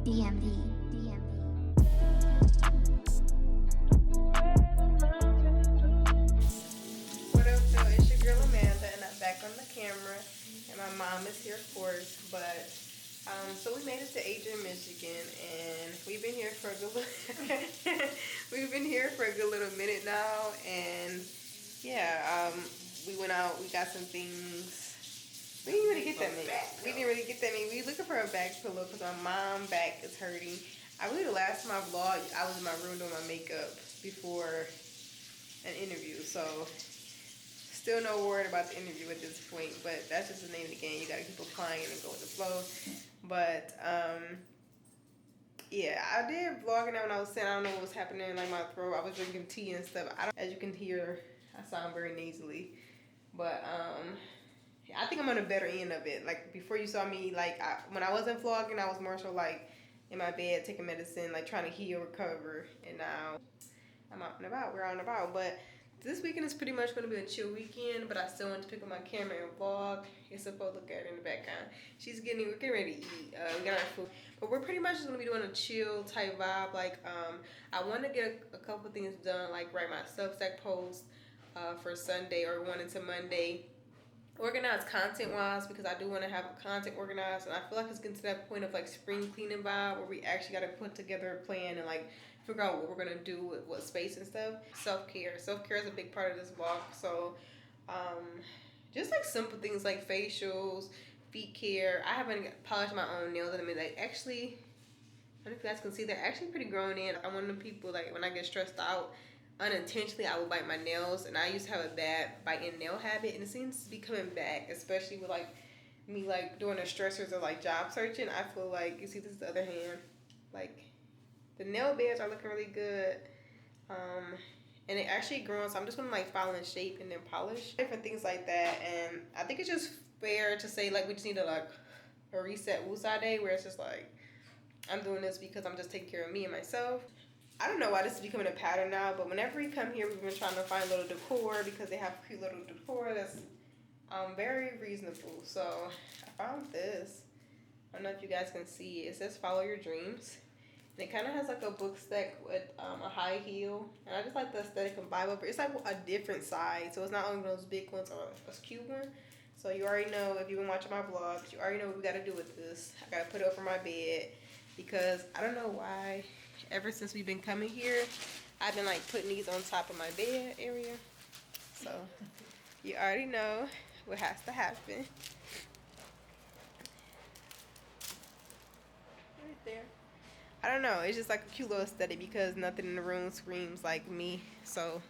DMV, DMV. What up, though? It's your girl Amanda, and I'm back on the camera, and my mom is here, of course. But so we made it to Adrian, Michigan, and we've been here for a good we've been here for a good little minute now, and yeah, we went out, we got some things. We didn't really get that many. We looking for a back pillow because my mom's back is hurting. I believe the last time I vlogged, I was in my room doing my makeup before an interview, so still no word about the interview at this point, but that's just the name of the game. You gotta keep applying and go with the flow. But yeah, I did vlogging that when I was saying I don't know what was happening in like my throat. I was drinking tea and stuff. As you can hear, I sound very nasally, but I think I'm on the better end of it. Like before you saw me, like when I wasn't vlogging, I was more so like in my bed taking medicine, like trying to heal, recover, and now I'm out and about. We're out and about, but this weekend is pretty much going to be a chill weekend, but I still want to pick up my camera and vlog. You're supposed to look at her in the background. We're getting ready to eat. We got our food, but we're pretty much just going to be doing a chill type vibe. Like I want to get a couple things done, like write my Substack post for Sunday or going into Monday. Organized content wise, because I do want to have content organized, and I feel like it's getting to that point of like spring cleaning vibe where we actually got to put together a plan and like figure out what we're gonna do with what space and stuff. Self-care is a big part of this vlog. So just like simple things like facials, feet care. I haven't polished my own nails in a minute. Like actually, I don't know if you guys can see, they're actually pretty grown in. I'm one of the people, like when I get stressed out, unintentionally I will bite my nails, and I used to have a bad biting nail habit, and it seems to be coming back, especially with like me like doing the stressors of like job searching. I feel like, you see, this is the other hand, like the nail beds are looking really good, and it actually grown, so I'm just gonna like file in shape and then polish different things like that. And I think it's just fair to say like we just need to like a reset woosah day where it's just like I'm doing this because I'm just taking care of me and myself. I don't know why this is becoming a pattern now, but whenever we come here, we've been trying to find little decor because they have cute little decor that's very reasonable. So I found this. I don't know if you guys can see. It says "Follow Your Dreams," and it kind of has like a book stack with a high heel, and I just like the aesthetic and vibe of it. It's like a different side, so it's not only those big ones or a cute one. So you already know, if you've been watching my vlogs, you already know what we got to do with this. I got to put it over my bed because I don't know why. Ever since we've been coming here, I've been like putting these on top of my bed area. So you already know what has to happen. Right there. I don't know, it's just like a cute little aesthetic because nothing in the room screams like me. So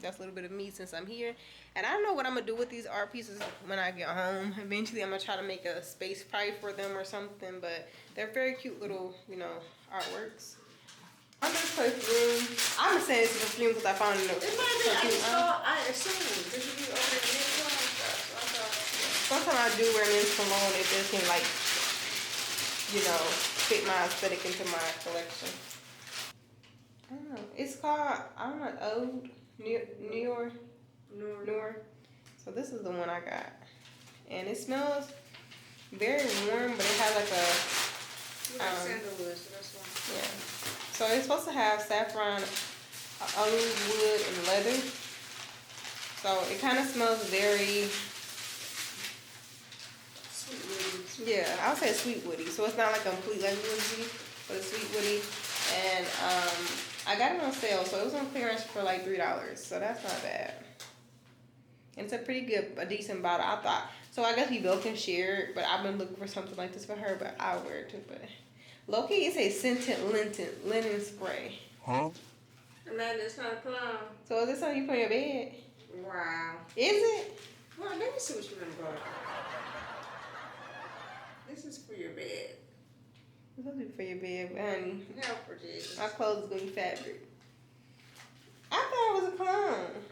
that's a little bit of me since I'm here. And I don't know what I'm gonna do with these art pieces when I get home. Eventually I'm gonna try to make a space probably for them or something, but they're very cute little, you know, artworks. I'm just perfume. I'm gonna say it's perfume because I found it. It might be. I assume this would be over there in the stuff. So I thought. Sometimes I do wear men's cologne if it can like, you know, fit my aesthetic into my collection. I don't know. It's called, I don't know, Oud Noor. So this is the one I got, and it smells very warm, but it has like a Sandalwood, so that's why. yeah. So it's supposed to have saffron, olive wood, and leather. So it kind of smells very Sweet woody. yeah, I would say sweet woody. So it's not like a complete like woodsy, but it's sweet woody. And I got it on sale, so it was on clearance for like $3. So that's not bad. And it's a decent bottle, I thought. So I guess we both can share it, but I've been looking for something like this for her, but I'll wear it too. But low-key, it's a scented linen spray. And then it's not a cologne. So is this something you put in your bed? Wow. Is it? Well, let me see what you're gonna go. This is for your bed. It's supposed to be for your bed, honey. Help for this. My clothes is gonna be fabric. I thought it was a cologne.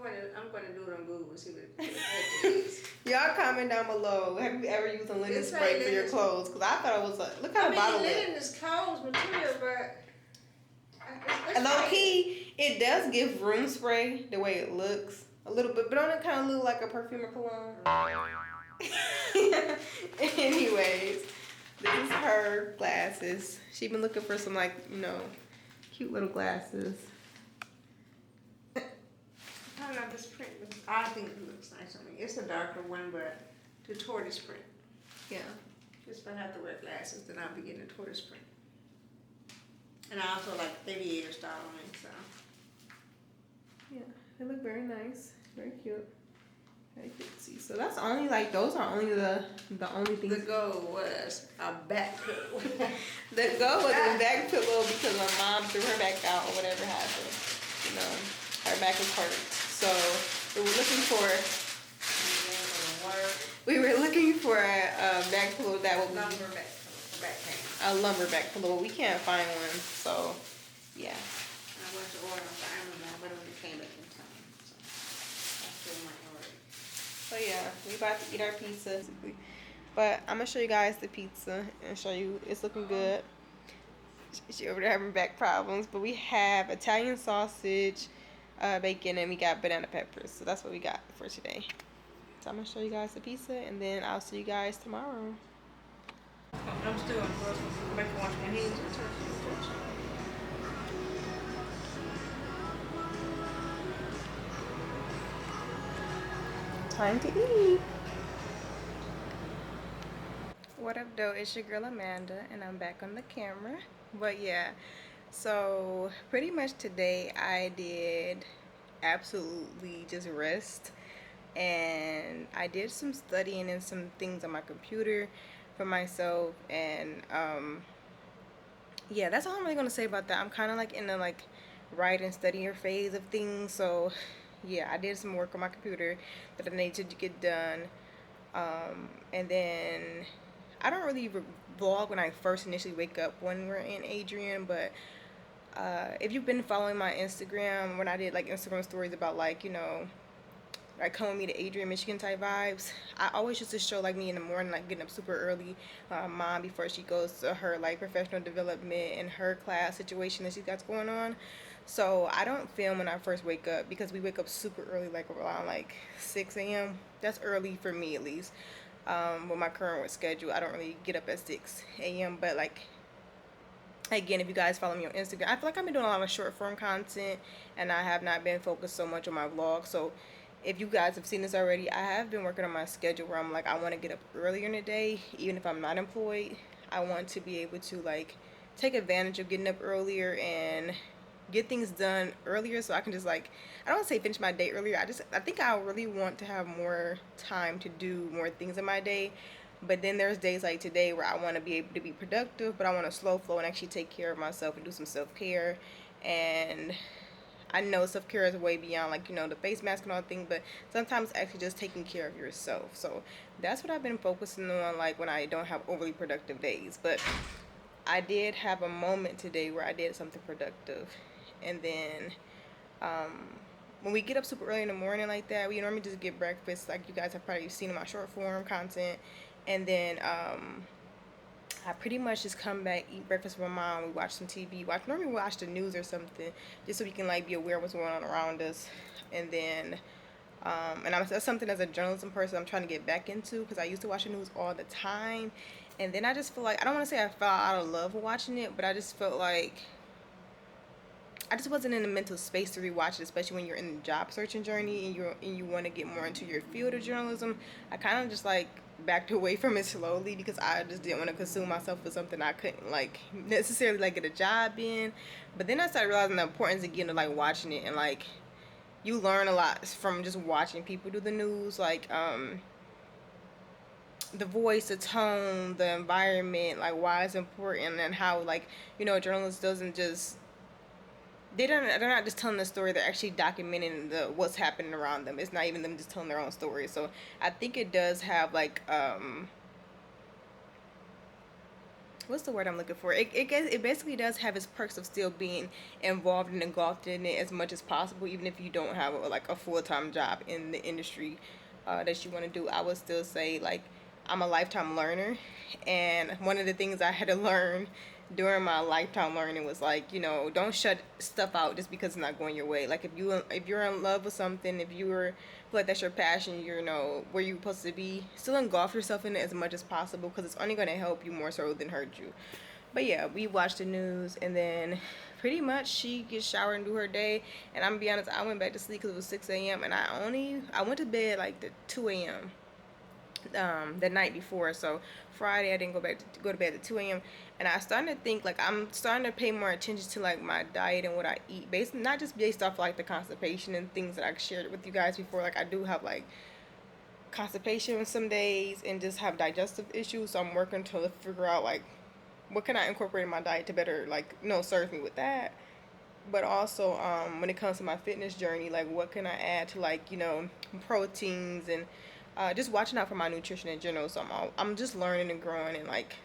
I'm gonna do it on Google and see what it is. Y'all comment down below. Have you ever used a linen It's spray like for your linen. clothes? Because I thought it was a, look how the bottle linen looks. is cold material, but And low key, it does give room spray the way it looks. A little bit, but don't it kind of look like a perfume or cologne? Anyways, This is her glasses. She been looking for some, like, you know, cute little glasses. I love this print. I think it looks nice on me. It's a darker one, but the tortoise print. Yeah. Just if I have to wear glasses, then I'll be getting a tortoise print. And I also like aviator style on it, so. Yeah, they look very nice. Very cute. Very cutesy. So that's only, like, those are only the only things. The goal was a back pillow. The goal was a back pillow because my mom threw her back out or whatever happened. You know, her back was hurt. So we were looking for a back pillow that would be a lumber back pillow. We can't find one, so yeah. I went to order on Amazon, but it only came back in time, so I still might order it. So yeah, we about to eat our pizza. But I'm gonna show you guys the pizza and show you it's looking good. She over there having back problems, but we have Italian sausage, bacon, and we got banana peppers. So that's what we got for today. So I'm gonna show you guys the pizza, and then I'll see you guys tomorrow. I'm still in the make wash my hands and turn. Time to eat. What up, though? It's your girl Amanda, and I'm back on the camera. But yeah, so pretty much today I did absolutely just rest, and I did some studying and some things on my computer for myself, and yeah, that's all I'm really gonna say about that. I'm kind of like in the like writing studying phase of things, so yeah, I did some work on my computer that I needed to get done, and then I don't really vlog when I first initially wake up when we're in Adrian, but if you've been following my Instagram, when I did like Instagram stories about like, you know, like coming with me to Adrian, Michigan type vibes, I always used to show like me in the morning, like getting up super early, mom before she goes to her like professional development and her class situation that she got going on. So I don't film when I first wake up because we wake up super early, like around like 6 a.m. That's early for me at least. With my current schedule, I don't really get up at 6 a.m. But like, again, if you guys follow me on Instagram, I feel like I've been doing a lot of short form content and I have not been focused so much on my vlog. So if you guys have seen this already, I have been working on my schedule where I'm like, I want to get up earlier in the day, even if I'm not employed. I want to be able to like take advantage of getting up earlier and get things done earlier, so I can just like, I don't want to say finish my day earlier. I think I really want to have more time to do more things in my day. But then there's days like today where I want to be able to be productive, but I want to slow flow and actually take care of myself and do some self-care. And I know self-care is way beyond like, you know, the face mask and all thing, but sometimes actually just taking care of yourself. So that's what I've been focusing on, like when I don't have overly productive days. But I did have a moment today where I did something productive. And then when we get up super early in the morning like that, we normally just get breakfast, like you guys have probably seen in my short form content. And then I pretty much just come back, eat breakfast with my mom, we watch some TV, normally watch the news or something, just so we can like be aware of what's going on around us. And then that's something as a journalism person I'm trying to get back into, because I used to watch the news all the time. And then I just feel like, I don't want to say I fell out of love with watching it, but I just felt like I just wasn't in the mental space to rewatch it, especially when you're in the job searching journey and you want to get more into your field of journalism. I kind of just like backed away from it slowly because I just didn't want to consume myself with something I couldn't like necessarily like get a job in. But then I started realizing the importance of getting to like watching it, and like you learn a lot from just watching people do the news, like the voice, the tone, the environment, like why it's important, and how like, you know, a journalist doesn't just they're not just telling the story, they're actually documenting what's happening around them. It's not even them just telling their own story. So I think it does have like what's the word I'm looking for? It basically does have its perks of still being involved and engulfed in it as much as possible, even if you don't have like a full-time job in the industry that you want to do. I would still say like I'm a lifetime learner, and one of the things I had to learn during my lifetime learning was like, you know, don't shut stuff out just because it's not going your way. Like if you're in love with something, if you're feel like that's your passion, you know where you're supposed to be, still engulf yourself in it as much as possible because it's only going to help you more so than hurt you. But yeah, we watched the news, and then pretty much she gets showered and do her day. And I'm gonna be honest, I went back to sleep because it was 6 a.m. and I went to bed like the 2 a.m. The night before. So Friday I didn't go to bed at 2 a.m. And I started to think like I'm starting to pay more attention to like my diet and what I eat, based not just based off like the constipation and things that I shared with you guys before. Like I do have like constipation some days and just have digestive issues, so I'm working to figure out like what can I incorporate in my diet to better like serve me with that. But also when it comes to my fitness journey, like what can I add to like proteins and just watching out for my nutrition in general. So I'm just learning and growing, and like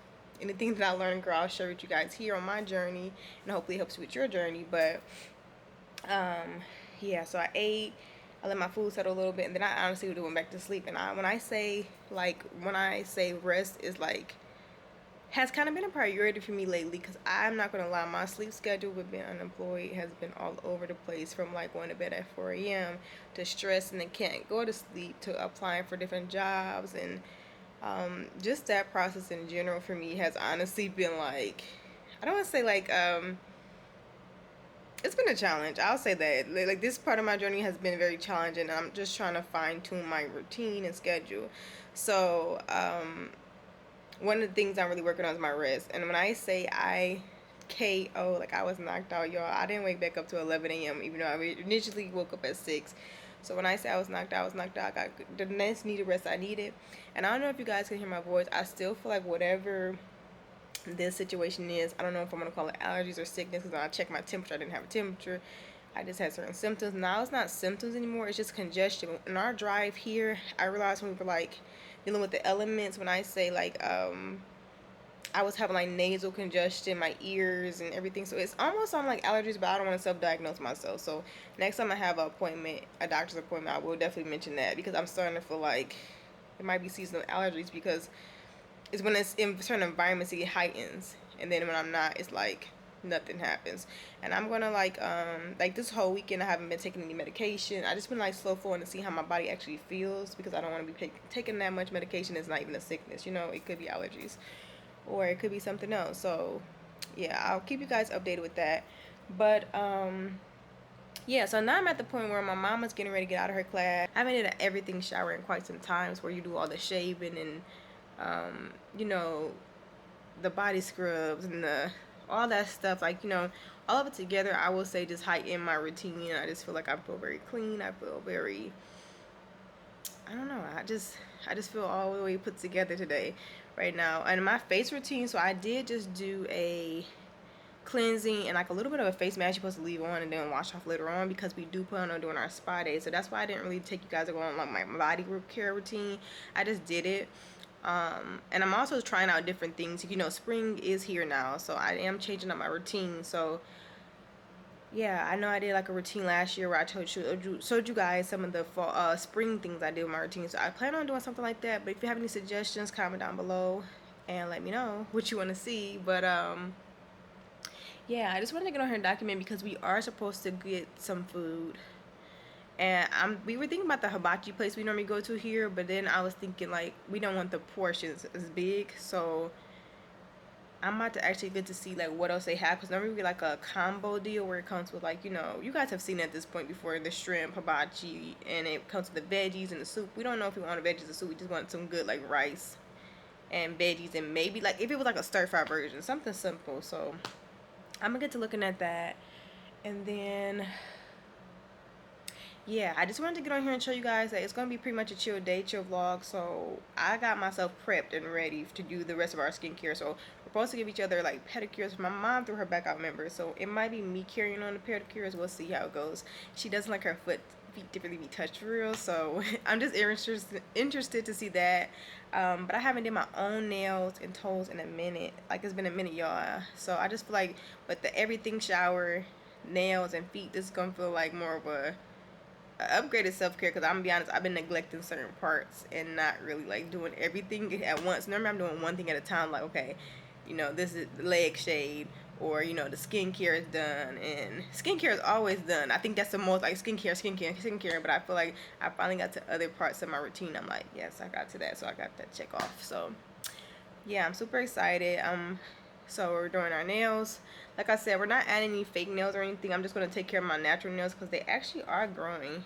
anything that I learn and grow, I'll share with you guys here on my journey, and hopefully it helps you with your journey. But yeah, so I ate. I let my food settle a little bit, and then I honestly went back to sleep. And when I say rest is like has kind of been a priority for me lately, because I'm not gonna lie, my sleep schedule with being unemployed has been all over the place, from like going to bed at 4 a.m. to stressing and can't go to sleep to applying for different jobs, and just that process in general for me has honestly been like, I don't want to say like it's been a challenge. I'll say that. Like this part of my journey has been very challenging. I'm just trying to fine tune my routine and schedule. So, one of the things I'm really working on is my rest. And when I say I KO, like I was knocked out, y'all, I didn't wake back up to 11 a.m. even though I initially woke up at 6. So when I say I was knocked out, I was knocked out. I got the next needed rest I needed. And I don't know if you guys can hear my voice. I still feel like whatever this situation is, I don't know if I'm going to call it allergies or sickness, because when I checked my temperature, I didn't have a temperature. I just had certain symptoms. Now it's not symptoms anymore. It's just congestion. In our drive here, I realized when we were like dealing with the elements, when I say like I was having like nasal congestion, my ears and everything. So it's almost on like allergies, but I don't want to self-diagnose myself. So next time I have an appointment, a doctor's appointment, I will definitely mention that, because I'm starting to feel like it might be seasonal allergies, because it's when it's in certain environments it heightens, and then when I'm not, it's like nothing happens. And I'm gonna like this whole weekend I haven't been taking any medication. I just been like slow flowing to see how my body actually feels, because I don't want to be taking that much medication. It's not even a sickness, it could be allergies or it could be something else. So yeah, I'll keep you guys updated with that. But yeah, so now I'm at the point where my mama's getting ready to get out of her class. I haven't did an everything shower in quite some times, where you do all the shaving and you know, the body scrubs and all that stuff, like, all of it together, I will say just heighten my routine. I just feel like I feel very clean. I feel very, I don't know, I just feel all the way put together today, right now. And my face routine, so I did just do a cleansing and like a little bit of a face mask you're supposed to leave on and then wash off later on, because we do plan on doing our spa day. So that's why I didn't really take you guys to go on like my body care routine. I just did it. And I'm also trying out different things. Spring is here now, so I am changing up my routine. So yeah, I know I did like a routine last year where I showed you guys some of the fall, spring things I did with my routine. So I plan on doing something like that. But if you have any suggestions, comment down below and let me know what you want to see. But yeah, I just wanted to get on here and document, because we are supposed to get some food. And we were thinking about the hibachi place we normally go to here, but then I was thinking like we don't want the portions as big, so I'm about to actually get to see like what else they have, because normally we get like a combo deal where it comes with like, you guys have seen it at this point before, the shrimp hibachi, and it comes with the veggies and the soup. We don't know if we want the veggies or soup. We just want some good like rice and veggies, and maybe like if it was like a stir fry version, something simple. So I'm gonna get to looking at that. And then yeah, I just wanted to get on here and show you guys that it's going to be pretty much a chill day, chill vlog. So I got myself prepped and ready to do the rest of our skincare. So we're supposed to give each other like pedicures. My mom threw her back out members, so it might be me carrying on the pedicures. We'll see how it goes. She doesn't like her feet to really be touched for real, so I'm just interested to see that. But I haven't did my own nails and toes in a minute. Like, it's been a minute, y'all. So I just feel like, but the everything shower, nails and feet, this is gonna feel like more of a upgraded self-care, because I'm gonna be honest, I've been neglecting certain parts and not really like doing everything at once. Normally I'm doing one thing at a time, like, okay, you know, this is leg shade, or you know, the skincare is done, and skincare is always done. I think that's the most like skincare. But I feel like I finally got to other parts of my routine. I'm like, yes, I got to that, so I got that check off. So yeah, I'm super excited. So we're doing our nails. Like I said, we're not adding any fake nails or anything. I'm just gonna take care of my natural nails because they actually are growing,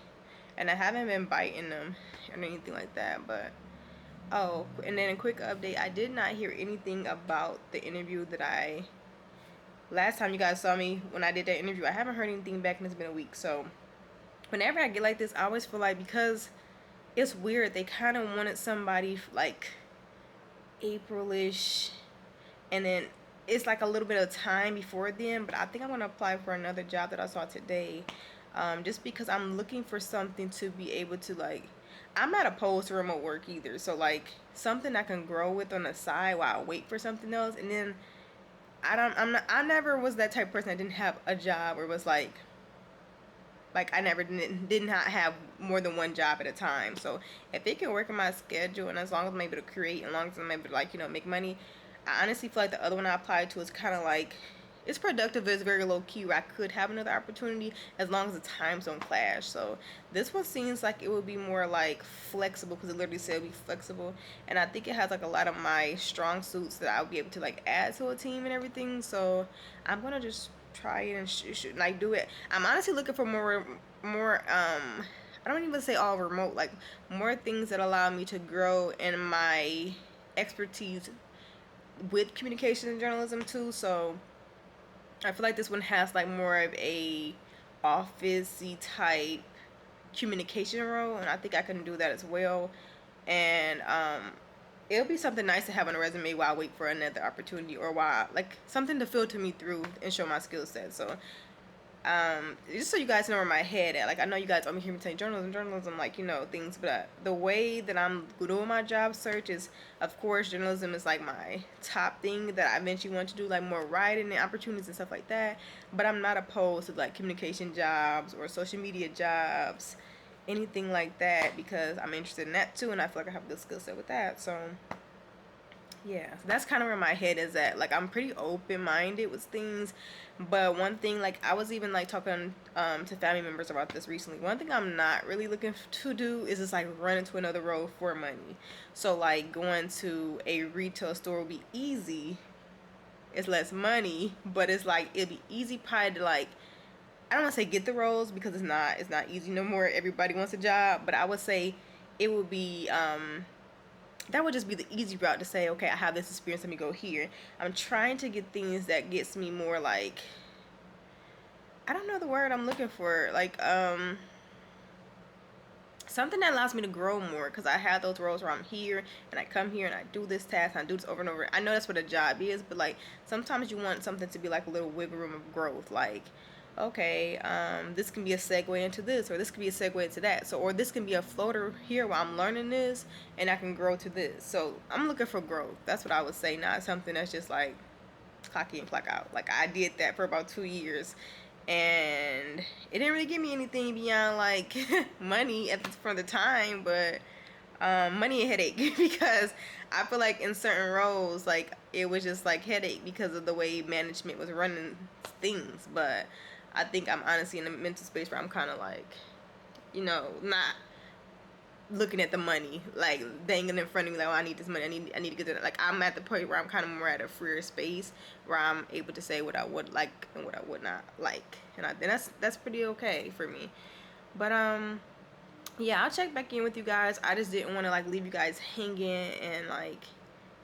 and I haven't been biting them or anything like that. But oh, and then a quick update. I did not hear anything about the interview that I last time you guys saw me when I did that interview. I haven't heard anything back, and it's been a week. So whenever I get like this, I always feel like, because it's weird, they kind of wanted somebody like Aprilish, and then it's like a little bit of time before then. But I think I'm gonna apply for another job that I saw today, just because I'm looking for something to be able to like. I'm not opposed to remote work either, so like something I can grow with on the side while I wait for something else. And then I never was that type of person that didn't have a job, or was like I never did not have more than one job at a time. So if it can work in my schedule, and as long as I'm able to create, and as long as I'm able to like, you know, make money, I honestly feel like the other one I applied to is kind of like, it's productive, but it's very low key, where I could have another opportunity as long as the times don't clash. So this one seems like it would be more like flexible, because it literally said be flexible, and I think it has like a lot of my strong suits that I'll be able to like add to a team and everything. So I'm gonna just try it and like do it. I'm honestly looking for more I don't even say all remote, like more things that allow me to grow in my expertise with communication and journalism too. So I feel like this one has like more of a office-y type communication role, and I think I can do that as well. And it'll be something nice to have on a resume while I wait for another opportunity, or while like something to filter me through and show my skill set. So just so you guys know where my head at. Like, I know you guys always hear me saying journalism, like, you know, things, but the way that I'm doing my job search is, of course, journalism is like my top thing that I eventually want to do, like more writing and opportunities and stuff like that. But I'm not opposed to like communication jobs or social media jobs, anything like that, because I'm interested in that too, and I feel like I have a good skill set with that. So yeah, so that's kind of where my head is at. Like, I'm pretty open-minded with things, but one thing, like, I was even like talking to family members about this recently. One thing I'm not really looking to do is just like run into another role for money. So like going to a retail store will be easy. It's less money, but it's like it'd be easy pie to like, I don't want to say get the roles, because it's not easy no more. Everybody wants a job, but I would say it would be that would just be the easy route to say, okay, I have this experience, let me go here. I'm trying to get things that gets me more like, I don't know the word I'm looking for, like something that allows me to grow more, because I have those roles where I'm here and I come here and I do this task and I do this over and over. I know that's what a job is, but like sometimes you want something to be like a little wiggle room of growth. Like, okay, this can be a segue into this, or this can be a segue into that. So, or this can be a floater here while I'm learning this, and I can grow to this. So I'm looking for growth. That's what I would say, not something that's just like clock in, clock out. Like, I did that for about 2 years, and it didn't really give me anything beyond like money for the time, but money and headache because I feel like in certain roles, like it was just like headache because of the way management was running things. But I think I'm honestly in a mental space where I'm kind of like, you know, not looking at the money like dangling in front of me like, oh, I need this money, I need to get that. Like, I'm at the point where I'm kind of more at a freer space where I'm able to say what I would like and what I would not like, and that's pretty okay for me. But yeah, I'll check back in with you guys. I just didn't want to like leave you guys hanging and like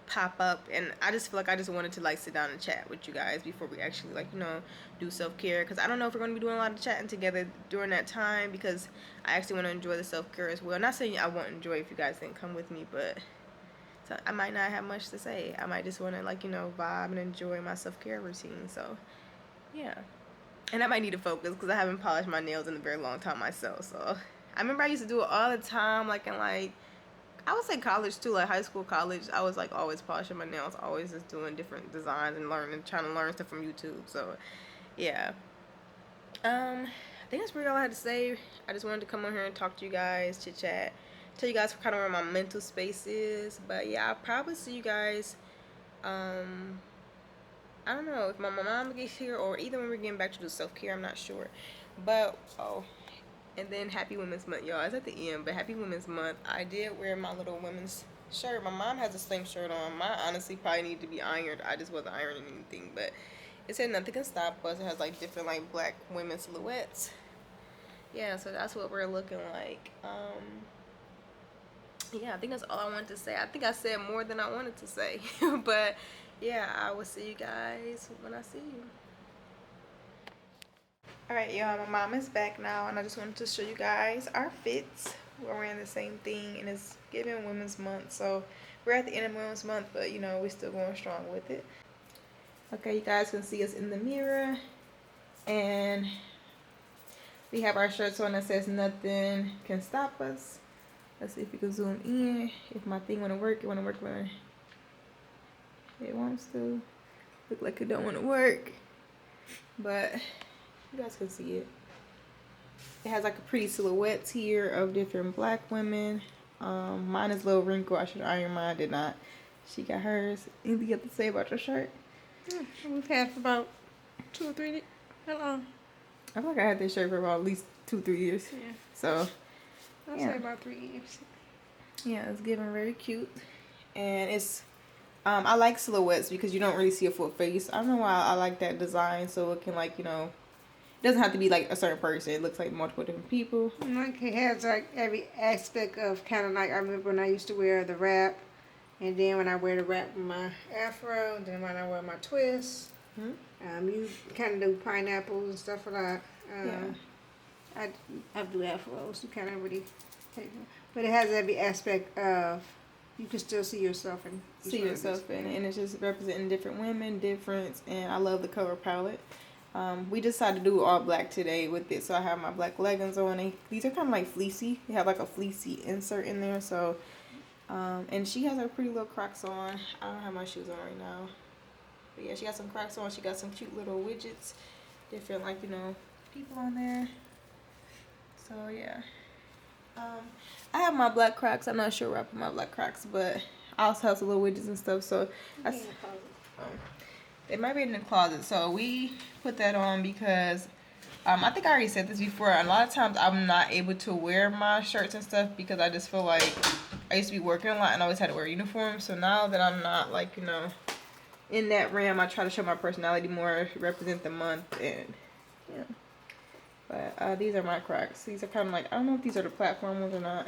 pop up, and I just feel like I just wanted to like sit down and chat with you guys before we actually like, you know, do self-care, because I don't know if we're going to be doing a lot of chatting together during that time, because I actually want to enjoy the self-care as well. Not saying I won't enjoy if you guys didn't come with me, but so I might not have much to say. I might just want to like, you know, vibe and enjoy my self-care routine. So yeah, and I might need to focus because I haven't polished my nails in a very long time myself. So I remember I used to do it all the time, like in like, I would say college too, like high school, college. I was like always polishing my nails, always just doing different designs and learning, trying to learn stuff from YouTube. So yeah, I think that's really all I had to say. I just wanted to come on here and talk to you guys, chit chat, tell you guys kind of where my mental space is. But yeah, I'll probably see you guys I don't know if my mom gets here or either when we're getting back to do self-care. I'm not sure. But, oh, and then Happy Women's Month, y'all. It's at the end, but Happy Women's Month. I did wear my little women's shirt. My mom has the same shirt on. Mine honestly probably need to be ironed. I just wasn't ironing anything, but it said nothing can stop us. It has like different like black women silhouettes. Yeah, so that's what we're looking like. Yeah, I think that's all I wanted to say. I think I said more than I wanted to say. But yeah, I will see you guys when I see you. Alright, y'all, my mom is back now, and I just wanted to show you guys our fits. We're wearing the same thing, and it's giving Women's Month, so we're at the end of Women's Month, but you know, we're still going strong with it. Okay, you guys can see us in the mirror, and we have our shirts on that says nothing can stop us. Let's see if we can zoom in. If my thing wanna work, it wanna work when it wants to. Look like it don't wanna work, but you guys can see it. It has like a pretty silhouettes here of different black women. Mine is a little wrinkled. I should iron mine. I did not. She got hers. Anything you have to say about your shirt? We've had for about 2 or 3 days. How long? I feel like I had this shirt for about at least 2-3 years. Yeah. So, I'll yeah. say about 3 years. Yeah, it's giving very cute. And it's, I like silhouettes because you don't really see a full face. I don't know why I like that design. So it can like, you know, it doesn't have to be like a certain person. It looks like multiple different people. Like it has like every aspect of kind of like, I remember when I used to wear the wrap. And then when I wear the wrap with my afro, then when I wear my twist, you kind of do pineapples and stuff like that. I do afros. You kind of really take them. But it has every aspect of, you can still see yourself in. See yourself in it. And it's just representing different women, difference. And I love the color palette. We decided to do all black today with it. So I have my black leggings on. These are kind of like fleecy. They have like a fleecy insert in there. So, and she has her pretty little Crocs on. I don't have my shoes on right now. But yeah, she got some Crocs on. She got some cute little widgets. Different, like, you know, people on there. So, yeah. I have my black Crocs. I'm not sure where I put my black Crocs, but I also have some little widgets and stuff. So, that's... It might be in the closet. So, we put that on because... I think I already said this before. A lot of times I'm not able to wear my shirts and stuff because I just feel like I used to be working a lot and I always had to wear a uniform. So now that I'm not, like, you know, in that realm, I try to show my personality more, represent the month, and yeah. But these are my Crocs. These are kind of like, I don't know if these are the platform ones or not.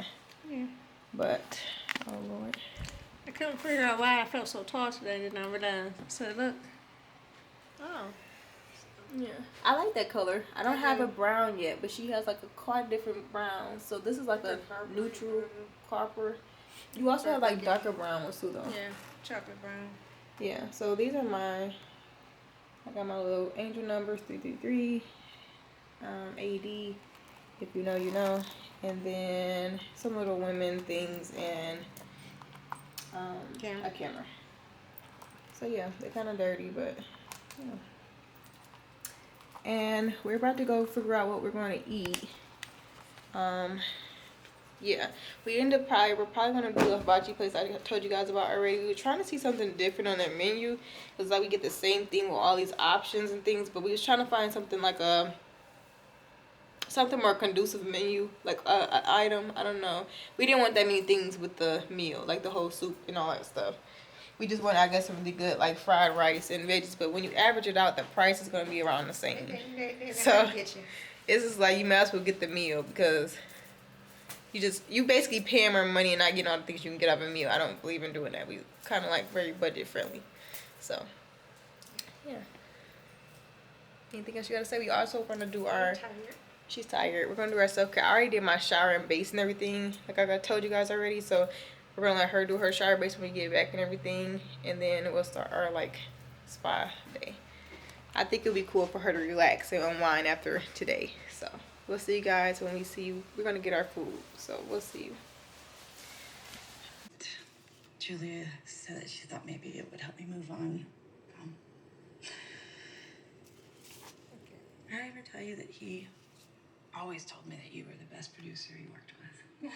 Yeah. But, oh Lord. I couldn't figure out why I felt so tall today, then I realized. I said, look. Oh. Yeah, I like that color. I don't have a brown yet, but she has like quite different browns. So this is like a neutral copper. You also have like darker brown ones too, though. Yeah, chocolate brown. Yeah, so these are I got my little angel numbers, 333, AD, if you know, you know, and then some little women things and a camera. So yeah, they're kind of dirty, but yeah. And we're about to go figure out what we're going to eat. Yeah, we're probably going to do a hibachi place I told you guys about already. We were trying to see something different on their menu. It's like we get the same thing with all these options and things, but we was trying to find something like something more conducive menu, like an item. I don't know. We didn't want that many things with the meal, like the whole soup and all that stuff. We just want, I guess, some really good, like, fried rice and veggies. But when you average it out, the price is going to be around the same. So, it's just like, you might as well get the meal because you basically paying more money and not getting all the things you can get out of a meal. I don't believe in doing that. We kind of, like, very budget friendly. So, yeah. Anything else you got to say? We also going to do our... She's tired. We're going to do our self-care. I already did my shower and base and everything, like I told you guys already. So, we're going to let her do her shower base when we get back and everything. And then we'll start our, like, spa day. I think it'll be cool for her to relax and unwind after today. So, we'll see you guys when we see you. We're going to get our food. So, we'll see you. Julia said that she thought maybe it would help me move on. Did I ever tell you that he always told me that you were the best producer he worked with? Yeah.